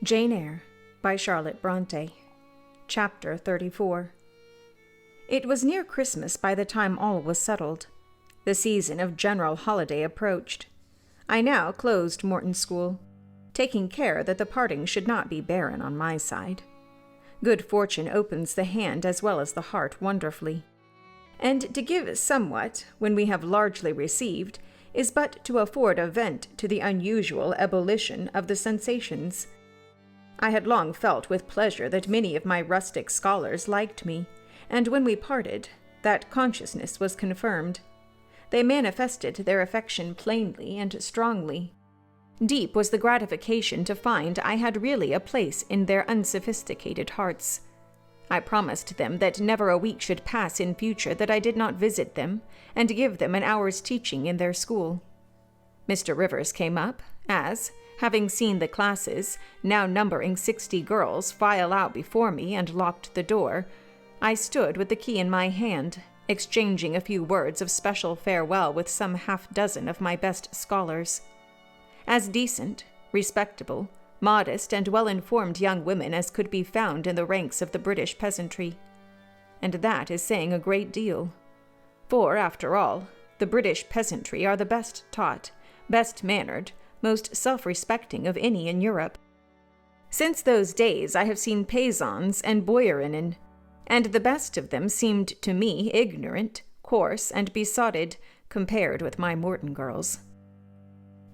Jane Eyre by Charlotte Brontë. Chapter 34. It was near Christmas by the time all was settled. The season of general holiday approached. I now closed Morton School, taking care that the parting should not be barren on my side. Good fortune opens the hand as well as the heart wonderfully. And to give somewhat, when we have largely received, is but to afford a vent to the unusual ebullition of the sensations. I had long felt with pleasure that many of my rustic scholars liked me, and when we parted, that consciousness was confirmed. They manifested their affection plainly and strongly. Deep was the gratification to find I had really a place in their unsophisticated hearts. I promised them that never a week should pass in future that I did not visit them and give them an hour's teaching in their school. Mr. Rivers came up, as, having seen the classes, now numbering 60 girls, file out before me and locked the door, I stood with the key in my hand, exchanging a few words of special farewell with some half-dozen of my best scholars. As decent, respectable, modest, and well-informed young women as could be found in the ranks of the British peasantry. And that is saying a great deal. For, after all, the British peasantry are the best taught, best mannered, most self-respecting of any in Europe. Since those days I have seen paysans and boyarinnen, and the best of them seemed to me ignorant, coarse, and besotted, compared with my Morton girls.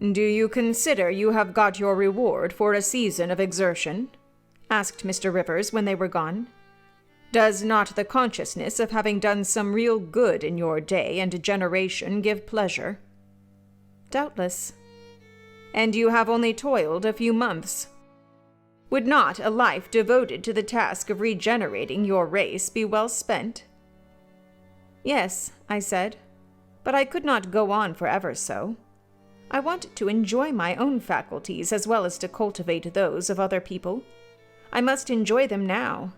"Do you consider you have got your reward for a season of exertion?" asked Mr. Rivers when they were gone. "Does not the consciousness of having done some real good in your day and generation give pleasure?" "Doubtless." "And you have only toiled a few months. Would not a life devoted to the task of regenerating your race be well spent?" "Yes," I said, "but I could not go on forever so. I want to enjoy my own faculties as well as to cultivate those of other people. I must enjoy them now.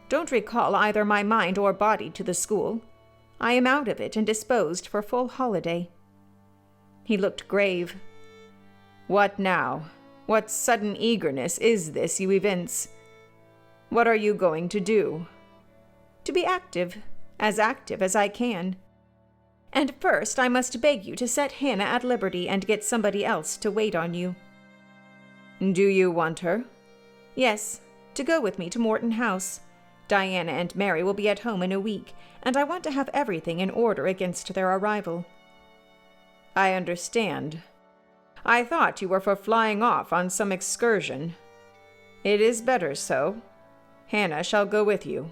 Don't recall either my mind or body to the school. I am out of it and disposed for full holiday." He looked grave. "What now? What sudden eagerness is this you evince? What are you going to do?" "To be active as I can. And first I must beg you to set Hannah at liberty and get somebody else to wait on you." "Do you want her?" "Yes, to go with me to Moor House. Diana and Mary will be at home in a week, and I want to have everything in order against their arrival." "I understand. I thought you were for flying off on some excursion. It is better so. Hannah shall go with you."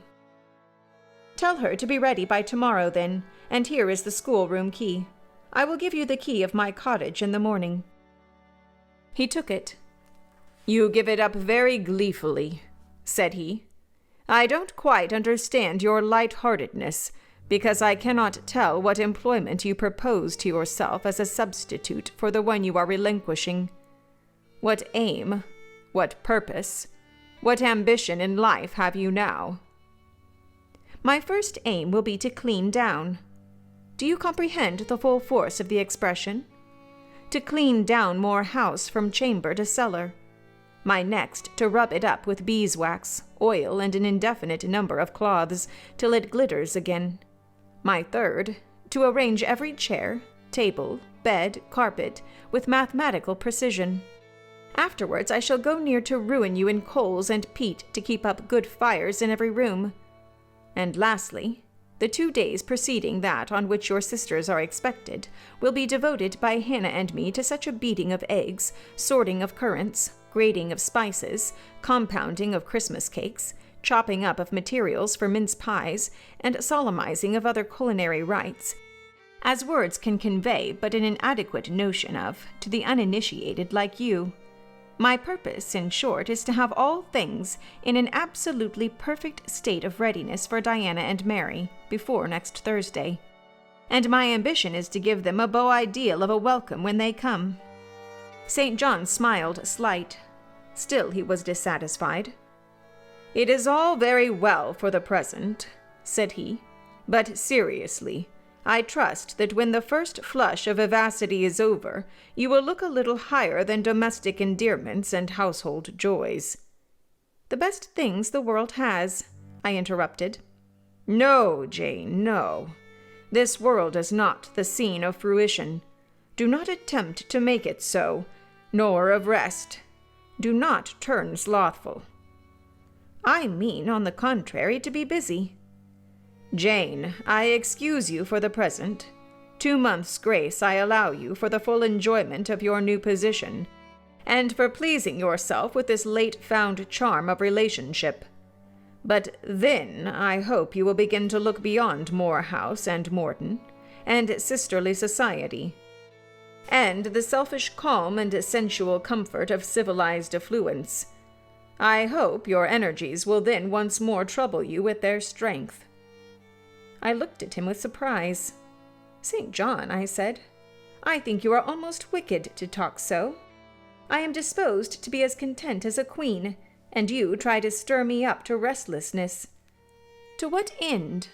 "Tell her to be ready by tomorrow, then, and here is the schoolroom key. I will give you the key of my cottage in the morning." He took it. "You give it up very gleefully," said he. "I don't quite understand your light-heartedness, because I cannot tell what employment you propose to yourself as a substitute for the one you are relinquishing. What aim, what purpose, what ambition in life have you now?" "My first aim will be to clean down. Do you comprehend the full force of the expression? To clean down Moor House from chamber to cellar. My next, to rub it up with beeswax, oil, and an indefinite number of cloths, till it glitters again. My third, to arrange every chair, table, bed, carpet, with mathematical precision. Afterwards I shall go near to ruin you in coals and peat to keep up good fires in every room. And lastly, the 2 days preceding that on which your sisters are expected will be devoted by Hannah and me to such a beating of eggs, sorting of currants, grating of spices, compounding of Christmas cakes, chopping up of materials for mince pies, and solemnizing of other culinary rites, as words can convey but an inadequate notion of to the uninitiated like you. My purpose, in short, is to have all things in an absolutely perfect state of readiness for Diana and Mary before next Thursday. And my ambition is to give them a beau ideal of a welcome when they come." St. John smiled slight. Still he was dissatisfied. "It is all very well for the present," said he, "but seriously, I trust that when the first flush of vivacity is over, you will look a little higher than domestic endearments and household joys." "The best things the world has," I interrupted. "No, Jane, no. This world is not the scene of fruition. Do not attempt to make it so, nor of rest. Do not turn slothful." "I mean, on the contrary, to be busy." "Jane, I excuse you for the present. 2 months' grace I allow you for the full enjoyment of your new position, and for pleasing yourself with this late-found charm of relationship. But then I hope you will begin to look beyond Moor House and Morton, and sisterly society, and the selfish calm and sensual comfort of civilized affluence. I hope your energies will then once more trouble you with their strength." I looked at him with surprise. "St. John," I said, "I think you are almost wicked to talk so. I am disposed to be as content as a queen, and you try to stir me up to restlessness. To what end?"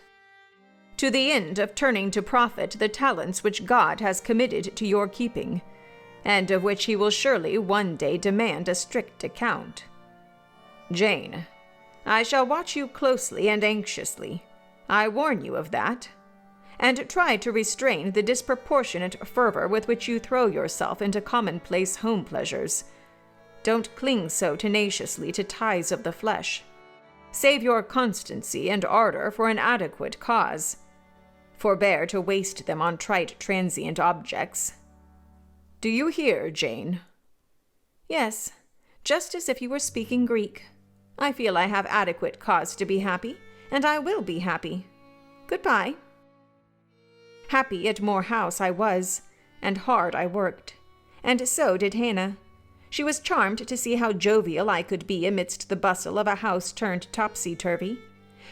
"To the end of turning to profit the talents which God has committed to your keeping, and of which he will surely one day demand a strict account. Jane, I shall watch you closely and anxiously. I warn you of that. And try to restrain the disproportionate fervor with which you throw yourself into commonplace home pleasures. Don't cling so tenaciously to ties of the flesh. Save your constancy and ardor for an adequate cause. Forbear to waste them on trite transient objects. Do you hear, Jane?" "Yes, just as if you were speaking Greek. I feel I have adequate cause to be happy, and I will be happy. Goodbye." Happy at Moor House I was, and hard I worked, and so did Hannah. She was charmed to see how jovial I could be amidst the bustle of a house turned topsy-turvy,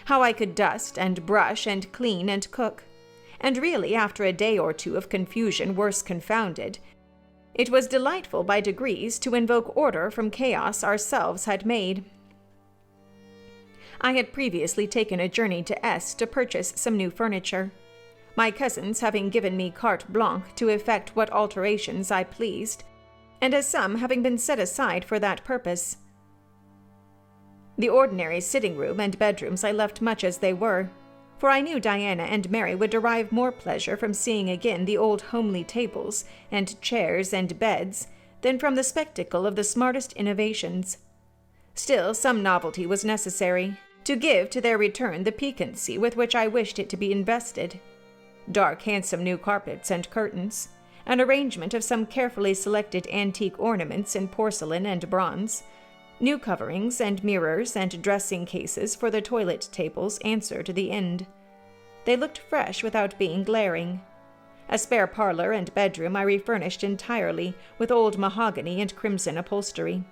how I could dust and brush and clean and cook, and really, after a day or two of confusion worse confounded, it was delightful by degrees to invoke order from chaos ourselves had made. I had previously taken a journey to S to purchase some new furniture, my cousins having given me carte blanche to effect what alterations I pleased, and a sum having been set aside for that purpose. The ordinary sitting-room and bedrooms I left much as they were, for I knew Diana and Mary would derive more pleasure from seeing again the old homely tables and chairs and beds than from the spectacle of the smartest innovations. Still, some novelty was necessary, to give to their return the piquancy with which I wished it to be invested. Dark, handsome new carpets and curtains, an arrangement of some carefully selected antique ornaments in porcelain and bronze, new coverings and mirrors and dressing cases for the toilet tables answered the end. They looked fresh without being glaring. A spare parlor and bedroom I refurnished entirely with old mahogany and crimson upholstery.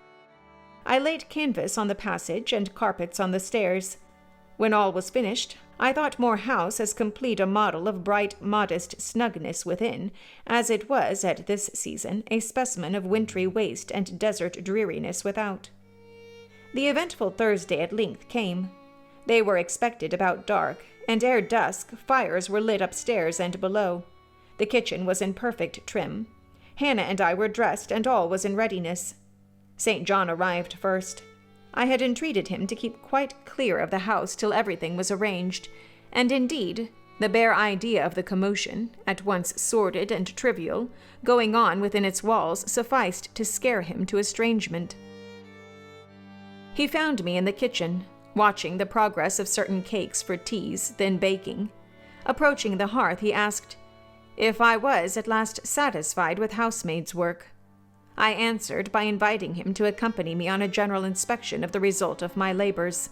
I laid canvas on the passage and carpets on the stairs. When all was finished, I thought Moor House as complete a model of bright, modest snugness within as it was, at this season, a specimen of wintry waste and desert dreariness without. The eventful Thursday at length came. They were expected about dark, and ere dusk fires were lit upstairs and below. The kitchen was in perfect trim. Hannah and I were dressed, and all was in readiness. St. John arrived first. I had entreated him to keep quite clear of the house till everything was arranged, and indeed, the bare idea of the commotion, at once sordid and trivial, going on within its walls sufficed to scare him to estrangement. He found me in the kitchen, watching the progress of certain cakes for teas, then baking. Approaching the hearth, he asked if I was at last satisfied with housemaid's work. I answered by inviting him to accompany me on a general inspection of the result of my labors.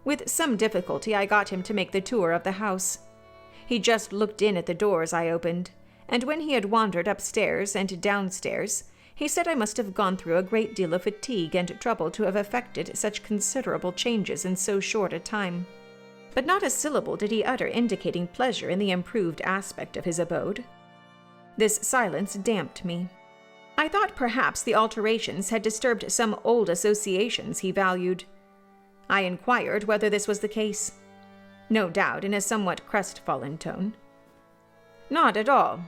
With some difficulty I got him to make the tour of the house. He just looked in at the doors I opened, and when he had wandered upstairs and downstairs, he said I must have gone through a great deal of fatigue and trouble to have effected such considerable changes in so short a time. But not a syllable did he utter indicating pleasure in the improved aspect of his abode. This silence damped me. I thought perhaps the alterations had disturbed some old associations he valued. I inquired whether this was the case. No doubt, in a somewhat crestfallen tone. Not at all.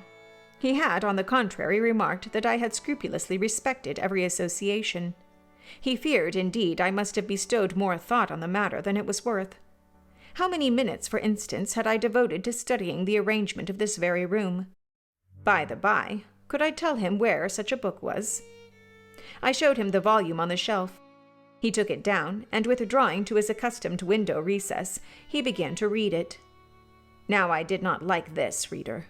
He had, on the contrary, remarked that I had scrupulously respected every association. He feared, indeed, I must have bestowed more thought on the matter than it was worth. How many minutes, for instance, had I devoted to studying the arrangement of this very room? By the by, could I tell him where such a book was? I showed him the volume on the shelf. He took it down, and withdrawing to his accustomed window recess, he began to read it. Now I did not like this, reader.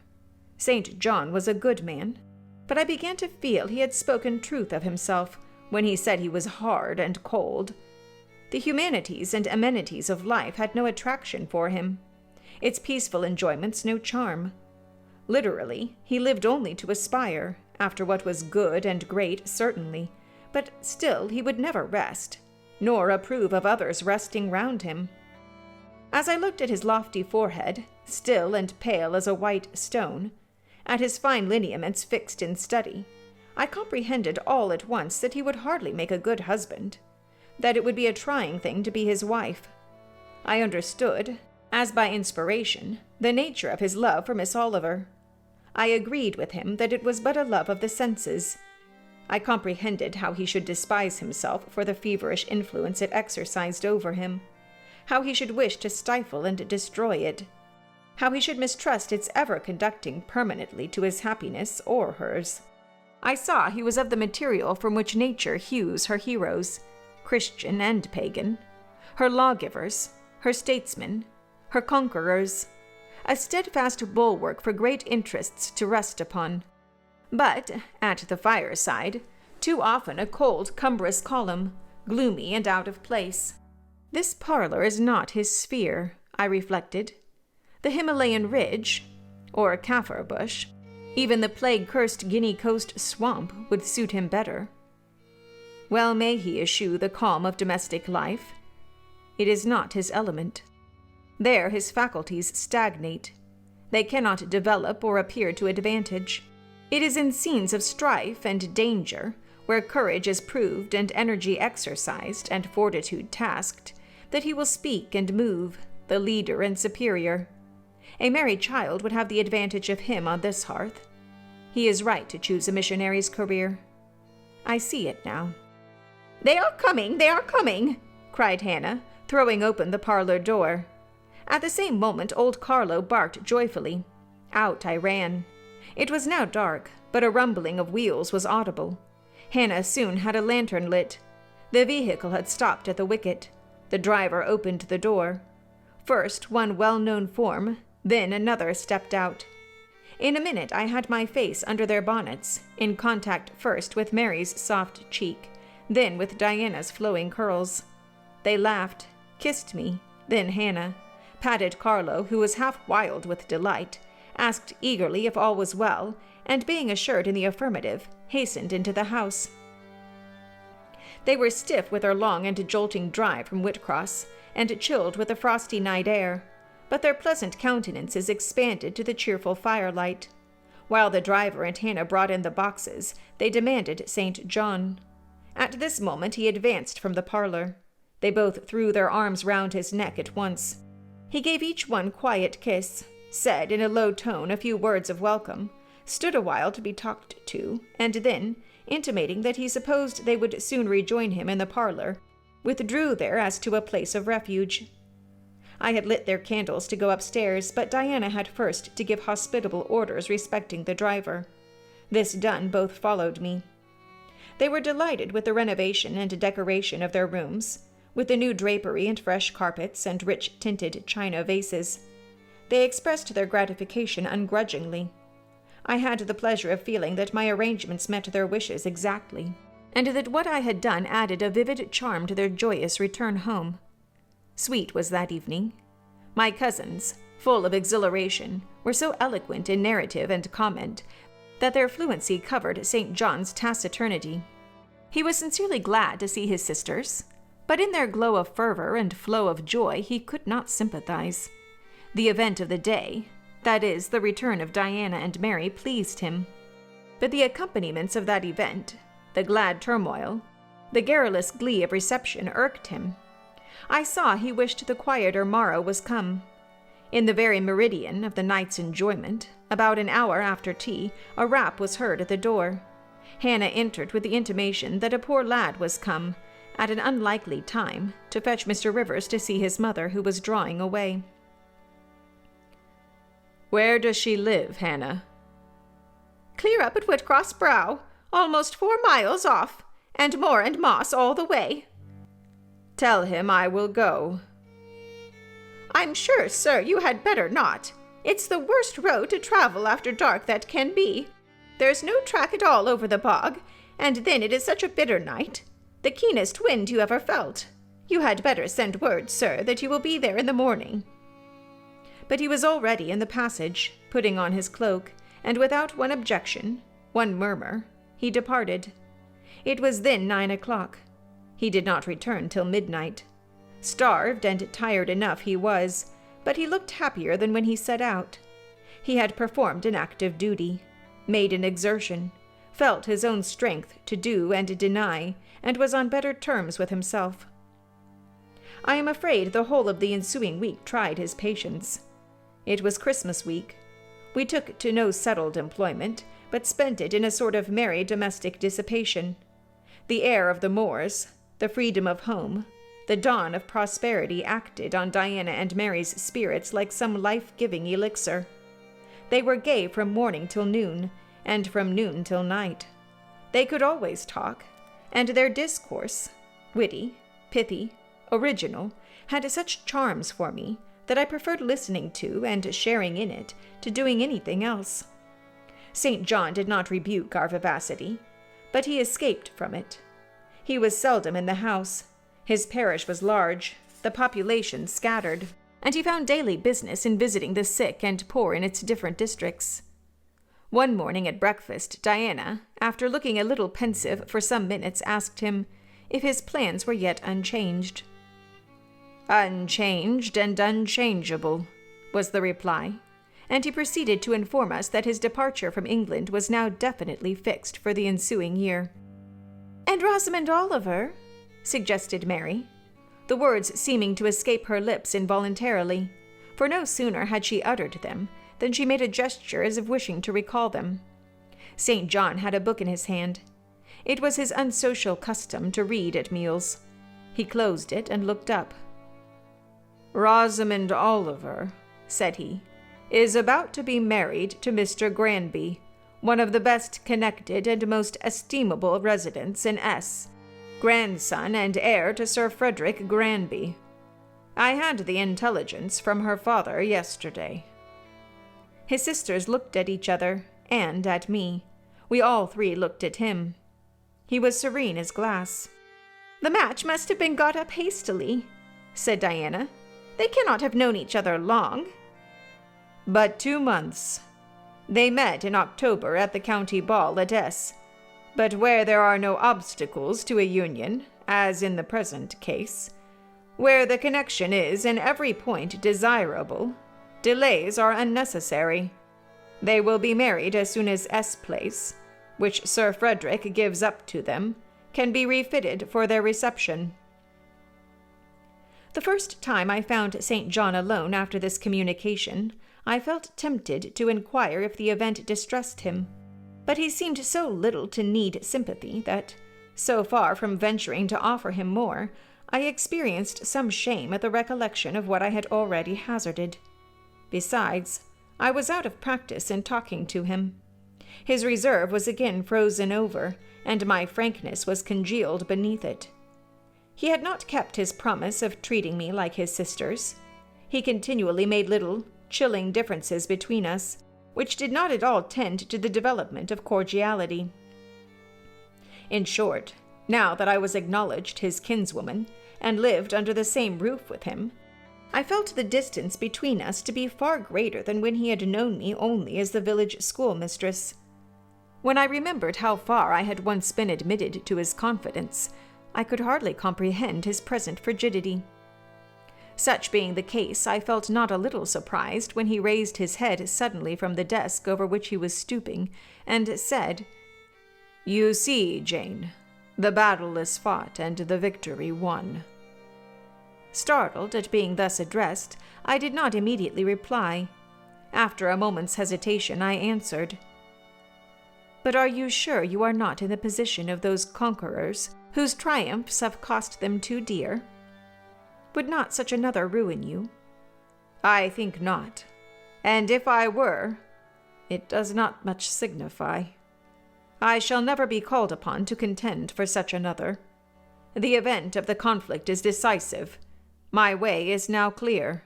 St. John was a good man, but I began to feel he had spoken truth of himself when he said he was hard and cold. The humanities and amenities of life had no attraction for him, its peaceful enjoyments no charm. Literally, he lived only to aspire, after what was good and great, certainly, but still he would never rest, nor approve of others resting round him. As I looked at his lofty forehead, still and pale as a white stone, at his fine lineaments fixed in study, I comprehended all at once that he would hardly make a good husband, that it would be a trying thing to be his wife. I understood, as by inspiration, the nature of his love for Miss Oliver. I agreed with him that it was but a love of the senses. I comprehended how he should despise himself for the feverish influence it exercised over him, how he should wish to stifle and destroy it, how he should mistrust its ever conducting permanently to his happiness or hers. I saw he was of the material from which nature hews her heroes, Christian and pagan, her lawgivers, her statesmen, her conquerors, a steadfast bulwark for great interests to rest upon. But, at the fireside, too often a cold, cumbrous column, gloomy and out of place. This parlor is not his sphere, I reflected. The Himalayan ridge, or kaffir bush, even the plague-cursed Guinea Coast swamp would suit him better. Well may he eschew the calm of domestic life. It is not his element. There his faculties stagnate. They cannot develop or appear to advantage. It is in scenes of strife and danger, where courage is proved and energy exercised and fortitude tasked, that he will speak and move, the leader and superior. A merry child would have the advantage of him on this hearth. He is right to choose a missionary's career. I see it now. "They are coming! They are coming!" cried Hannah, throwing open the parlor door. At the same moment old Carlo barked joyfully. Out I ran. It was now dark, but a rumbling of wheels was audible. Hannah soon had a lantern lit. The vehicle had stopped at the wicket. The driver opened the door. First one well-known form, then another stepped out. In a minute I had my face under their bonnets, in contact first with Mary's soft cheek, then with Diana's flowing curls. They laughed, kissed me, then Hannah, patted Carlo, who was half wild with delight, asked eagerly if all was well, and being assured in the affirmative, hastened into the house. They were stiff with their long and jolting drive from Whitcross, and chilled with the frosty night air, but their pleasant countenances expanded to the cheerful firelight. While the driver and Hannah brought in the boxes, they demanded St. John. At this moment he advanced from the parlor. They both threw their arms round his neck at once. He gave each one quiet kiss, said in a low tone a few words of welcome, stood a while to be talked to, and then, intimating that he supposed they would soon rejoin him in the parlor, withdrew there as to a place of refuge. I had lit their candles to go upstairs, but Diana had first to give hospitable orders respecting the driver. This done, both followed me. They were delighted with the renovation and decoration of their rooms, with the new drapery and fresh carpets and rich-tinted china vases. They expressed their gratification ungrudgingly. I had the pleasure of feeling that my arrangements met their wishes exactly, and that what I had done added a vivid charm to their joyous return home. Sweet was that evening. My cousins, full of exhilaration, were so eloquent in narrative and comment that their fluency covered St. John's taciturnity. He was sincerely glad to see his sisters, but in their glow of fervor and flow of joy he could not sympathize. The event of the day, that is, the return of Diana and Mary, pleased him. But the accompaniments of that event, the glad turmoil, the garrulous glee of reception irked him. I saw he wished the quieter morrow was come. In the very meridian of the night's enjoyment, About an hour after tea, a rap was heard at the door. Hannah entered with the intimation that a poor lad was come, at an unlikely time, to fetch Mr. Rivers to see his mother, who was drawing away. "Where does she live, Hannah?" "Clear up at Whitcross Brow, almost 4 miles off, and moor and moss all the way." "Tell him I will go." "I'm sure, sir, you had better not. It's the worst road to travel after dark that can be. There's no track at all over the bog, and then it is such a bitter night. The keenest wind you ever felt. You had better send word, sir, that you will be there in the morning." But he was already in the passage, putting on his cloak, and without one objection, one murmur, he departed. It was then 9 o'clock. He did not return till midnight. Starved and tired enough he was, but he looked happier than when he set out. He had performed an active duty, made an exertion, felt his own strength to do and deny, and was on better terms with himself. I am afraid the whole of the ensuing week tried his patience. It was Christmas week. We took to no settled employment, but spent it in a sort of merry domestic dissipation. The air of the moors, the freedom of home, the dawn of prosperity acted on Diana and Mary's spirits like some life-giving elixir. They were gay from morning till noon, and from noon till night. They could always talk, and their discourse, witty, pithy, original, had such charms for me that I preferred listening to and sharing in it to doing anything else. St. John did not rebuke our vivacity, but he escaped from it. He was seldom in the house. His parish was large, the population scattered, and he found daily business in visiting the sick and poor in its different districts. One morning at breakfast, Diana, after looking a little pensive for some minutes, asked him if his plans were yet unchanged. "Unchanged and unchangeable," was the reply, and he proceeded to inform us that his departure from England was now definitely fixed for the ensuing year. "And Rosamond Oliver?" suggested Mary, the words seeming to escape her lips involuntarily, for no sooner had she uttered them than she made a gesture as if wishing to recall them. St. John had a book in his hand. It was his unsocial custom to read at meals. He closed it and looked up. "Rosamond Oliver," said he, "is about to be married to Mr. Granby, one of the best connected and most estimable residents in S., grandson and heir to Sir Frederick Granby. I had the intelligence from her father yesterday." His sisters looked at each other, and at me. We all three looked at him. He was serene as glass. "The match must have been got up hastily," said Diana. "They cannot have known each other long." "But 2 months. They met in October at the county ball at S. But where there are no obstacles to a union, as in the present case, where the connection is in every point desirable, delays are unnecessary. They will be married as soon as S Place, which Sir Frederick gives up to them, can be refitted for their reception." The first time I found St. John alone after this communication, I felt tempted to inquire if the event distressed him, but he seemed so little to need sympathy that, so far from venturing to offer him more, I experienced some shame at the recollection of what I had already hazarded. Besides, I was out of practice in talking to him. His reserve was again frozen over, and my frankness was congealed beneath it. He had not kept his promise of treating me like his sisters. He continually made little, chilling differences between us, which did not at all tend to the development of cordiality. In short, now that I was acknowledged his kinswoman, and lived under the same roof with him, I felt the distance between us to be far greater than when he had known me only as the village schoolmistress. When I remembered how far I had once been admitted to his confidence, I could hardly comprehend his present frigidity. Such being the case, I felt not a little surprised when he raised his head suddenly from the desk over which he was stooping, and said, "You see, Jane, the battle is fought and the victory won." Startled at being thus addressed, I did not immediately reply. After a moment's hesitation, I answered, "But are you sure you are not in the position of those conquerors whose triumphs have cost them too dear? Would not such another ruin you?" "I think not. And if I were, it does not much signify. I shall never be called upon to contend for such another. The event of the conflict is decisive. My way is now clear.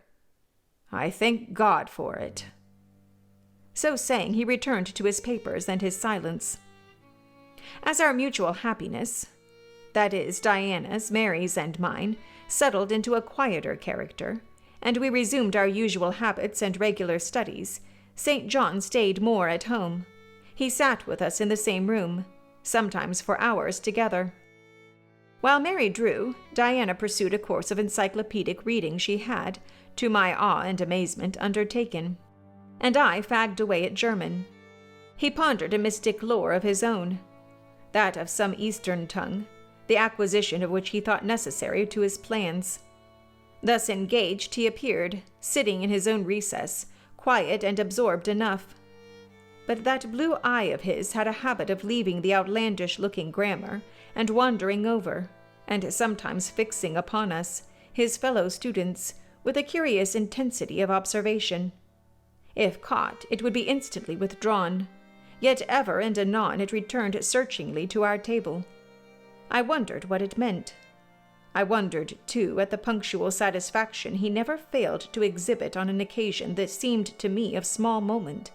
I thank God for it." So saying, he returned to his papers and his silence. As our mutual happiness, that is, Diana's, Mary's, and mine, settled into a quieter character, and we resumed our usual habits and regular studies, St. John stayed more at home. He sat with us in the same room, sometimes for hours together. While Mary drew, Diana pursued a course of encyclopedic reading she had, to my awe and amazement, undertaken, and I fagged away at German. He pondered a mystic lore of his own, that of some Eastern tongue, the acquisition of which he thought necessary to his plans. Thus engaged, he appeared, sitting in his own recess, quiet and absorbed enough. But that blue eye of his had a habit of leaving the outlandish-looking grammar and wandering over, and sometimes fixing upon us, his fellow students, with a curious intensity of observation. If caught, it would be instantly withdrawn, yet ever and anon it returned searchingly to our table. I wondered what it meant. I wondered, too, at the punctual satisfaction he never failed to exhibit on an occasion that seemed to me of small moment,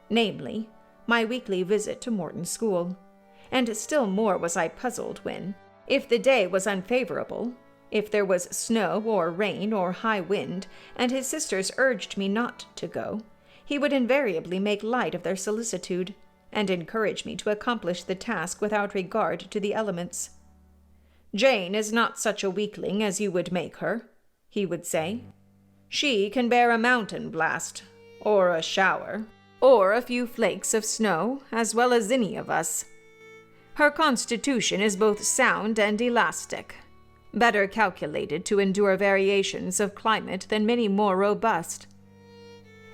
namely, my weekly visit to Morton School. And still more was I puzzled when, if the day was unfavorable, if there was snow or rain or high wind, and his sisters urged me not to go, he would invariably make light of their solicitude, and encourage me to accomplish the task without regard to the elements. "Jane is not such a weakling as you would make her," he would say. "She can bear a mountain blast, or a shower, or a few flakes of snow, as well as any of us. Her constitution is both sound and elastic, better calculated to endure variations of climate than many more robust."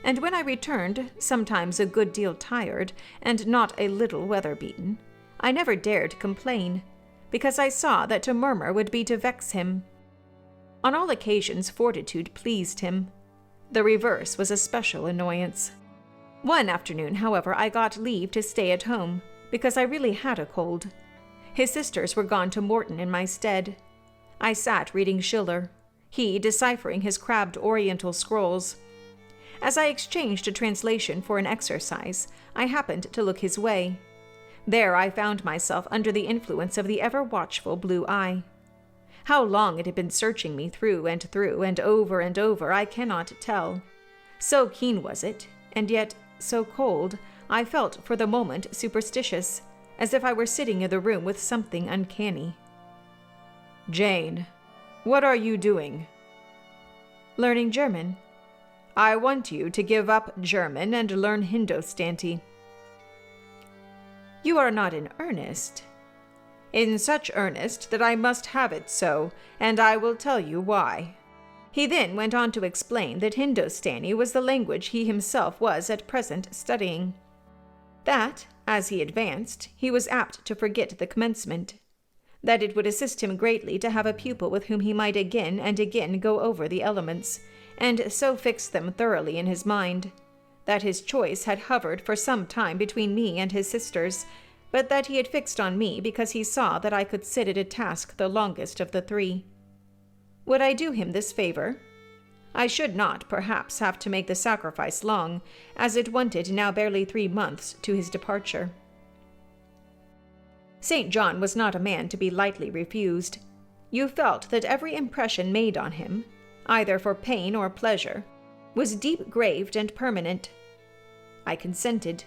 And when I returned, sometimes a good deal tired, and not a little weather-beaten, I never dared complain, because I saw that to murmur would be to vex him. On all occasions fortitude pleased him. The reverse was a special annoyance. One afternoon, however, I got leave to stay at home, because I really had a cold. His sisters were gone to Morton in my stead. I sat reading Schiller, he deciphering his crabbed Oriental scrolls. As I exchanged a translation for an exercise, I happened to look his way. There I found myself under the influence of the ever-watchful blue eye. How long it had been searching me through, and over, I cannot tell. So keen was it, and yet so cold, I felt for the moment superstitious, as if I were sitting in the room with something uncanny. "Jane, what are you doing?" "Learning German." "I want you to give up German and learn Hindostani." "You are not in earnest?" "In such earnest that I must have it so, and I will tell you why." He then went on to explain that Hindostani was the language he himself was at present studying. That, as he advanced, he was apt to forget the commencement. That it would assist him greatly to have a pupil with whom he might again and again go over the elements, and so fix them thoroughly in his mind. That his choice had hovered for some time between me and his sisters, but that he had fixed on me because he saw that I could sit at a task the longest of the three. Would I do him this favor? I should not, perhaps, have to make the sacrifice long, as it wanted now barely 3 months to his departure. St. John was not a man to be lightly refused. You felt that every impression made on him, either for pain or pleasure, was deep-graved and permanent. I consented.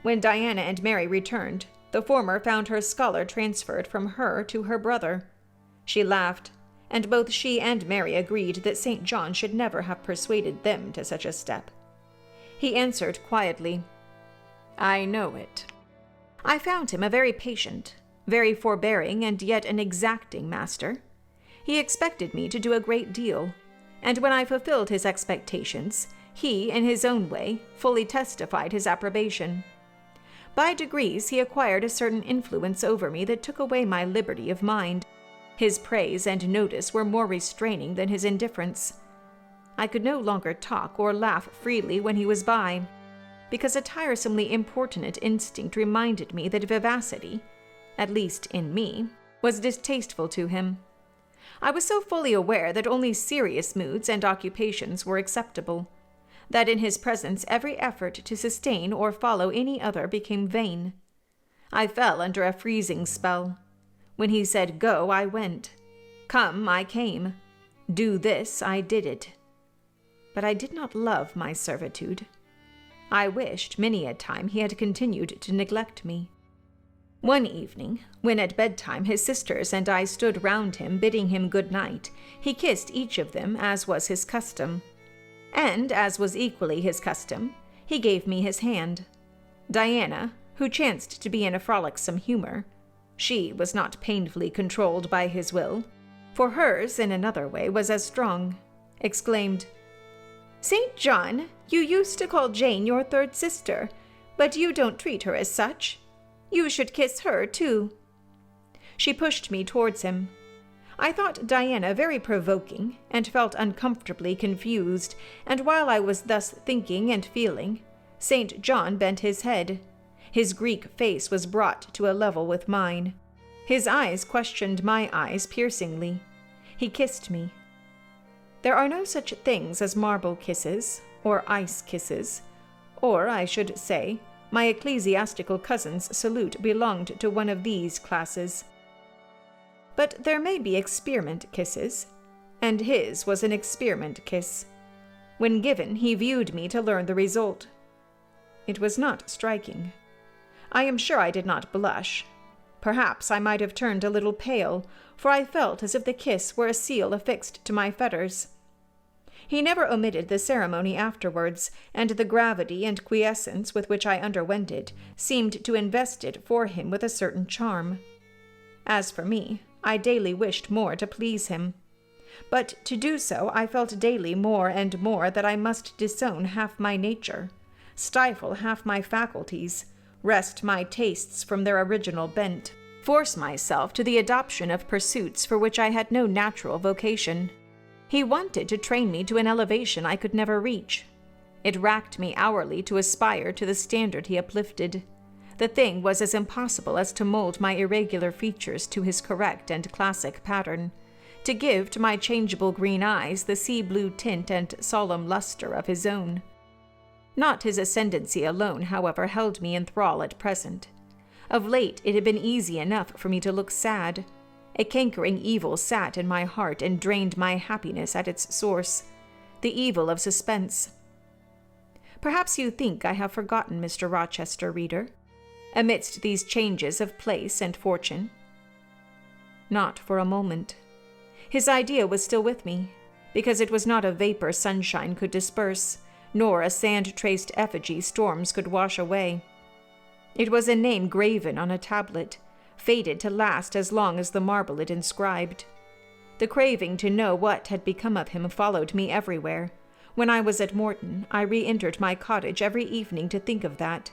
When Diana and Mary returned, the former found her scholar transferred from her to her brother. She laughed, and both she and Mary agreed that St. John should never have persuaded them to such a step. He answered quietly, "I know it." I found him a very patient, very forbearing, and yet an exacting master. He expected me to do a great deal, and when I fulfilled his expectations, He, in his own way, fully testified his approbation. By degrees he acquired a certain influence over me that took away my liberty of mind. His praise and notice were more restraining than his indifference. I could no longer talk or laugh freely when he was by, because a tiresomely importunate instinct reminded me that vivacity, at least in me, was distasteful to him. I was so fully aware that only serious moods and occupations were acceptable, that in his presence every effort to sustain or follow any other became vain. I fell under a freezing spell. When he said go, I went. Come, I came. Do this, I did it. But I did not love my servitude. I wished many a time he had continued to neglect me. One evening, when at bedtime his sisters and I stood round him bidding him good night, he kissed each of them, as was his custom. And, as was equally his custom, he gave me his hand. Diana, who chanced to be in a frolicsome humor, she was not painfully controlled by his will, for hers, in another way, was as strong, exclaimed, "St. John, you used to call Jane your third sister, but you don't treat her as such. You should kiss her, too." She pushed me towards him. I thought Diana very provoking, and felt uncomfortably confused, and while I was thus thinking and feeling, St. John bent his head. His Greek face was brought to a level with mine. His eyes questioned my eyes piercingly. He kissed me. There are no such things as marble kisses, or ice kisses, or, I should say, my ecclesiastical cousin's salute belonged to one of these classes. But there may be experiment kisses, and his was an experiment kiss. When given, he viewed me to learn the result. It was not striking. I am sure I did not blush. Perhaps I might have turned a little pale, for I felt as if the kiss were a seal affixed to my fetters. He never omitted the ceremony afterwards, and the gravity and quiescence with which I underwent it seemed to invest it for him with a certain charm. As for me, I daily wished more to please him. But to do so I felt daily more and more that I must disown half my nature, stifle half my faculties, wrest my tastes from their original bent, force myself to the adoption of pursuits for which I had no natural vocation. He wanted to train me to an elevation I could never reach. It racked me hourly to aspire to the standard he uplifted. The thing was as impossible as to mold my irregular features to his correct and classic pattern, to give to my changeable green eyes the sea-blue tint and solemn luster of his own. Not his ascendancy alone, however, held me in thrall at present. Of late it had been easy enough for me to look sad. A cankering evil sat in my heart and drained my happiness at its source, the evil of suspense. Perhaps you think I have forgotten Mr. Rochester, reader, amidst these changes of place and fortune. Not for a moment. His idea was still with me, because it was not a vapor sunshine could disperse, nor a sand-traced effigy storms could wash away. It was a name graven on a tablet, fated to last as long as the marble it inscribed. The craving to know what had become of him followed me everywhere. When I was at Morton, I re-entered my cottage every evening to think of that,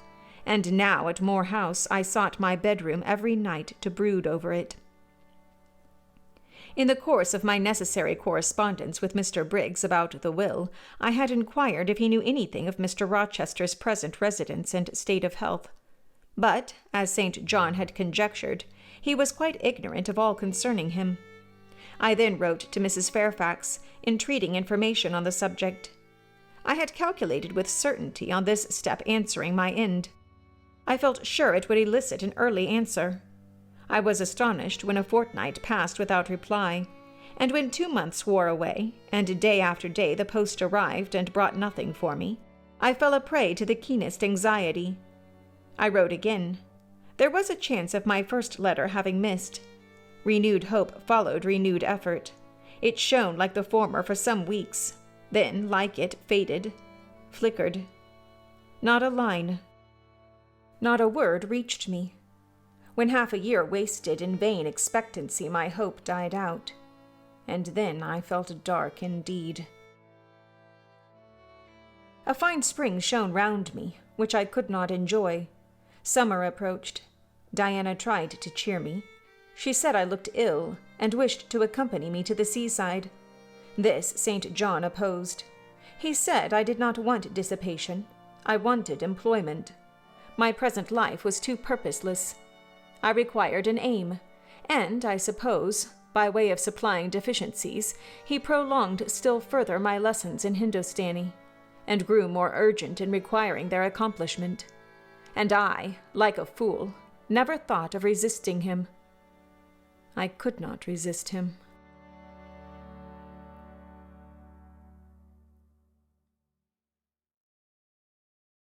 and now at Moor House I sought my bedroom every night to brood over it. In the course of my necessary correspondence with Mr. Briggs about the will, I had inquired if he knew anything of Mr. Rochester's present residence and state of health. But, as St. John had conjectured, he was quite ignorant of all concerning him. I then wrote to Mrs. Fairfax, entreating information on the subject. I had calculated with certainty on this step answering my end. I felt sure it would elicit an early answer. I was astonished when a fortnight passed without reply, and when 2 months wore away, and day after day the post arrived and brought nothing for me, I fell a prey to the keenest anxiety. I wrote again. There was a chance of my first letter having missed. Renewed hope followed renewed effort. It shone like the former for some weeks, then, like it, faded, flickered. Not a line, not a word reached me. When half a year wasted in vain expectancy, my hope died out, and then I felt dark indeed. A fine spring shone round me, which I could not enjoy. Summer approached. Diana tried to cheer me. She said I looked ill, and wished to accompany me to the seaside. This St. John opposed. He said I did not want dissipation. I wanted employment. My present life was too purposeless. I required an aim, and, I suppose, by way of supplying deficiencies, he prolonged still further my lessons in Hindostani, and grew more urgent in requiring their accomplishment. And I, like a fool, never thought of resisting him. I could not resist him.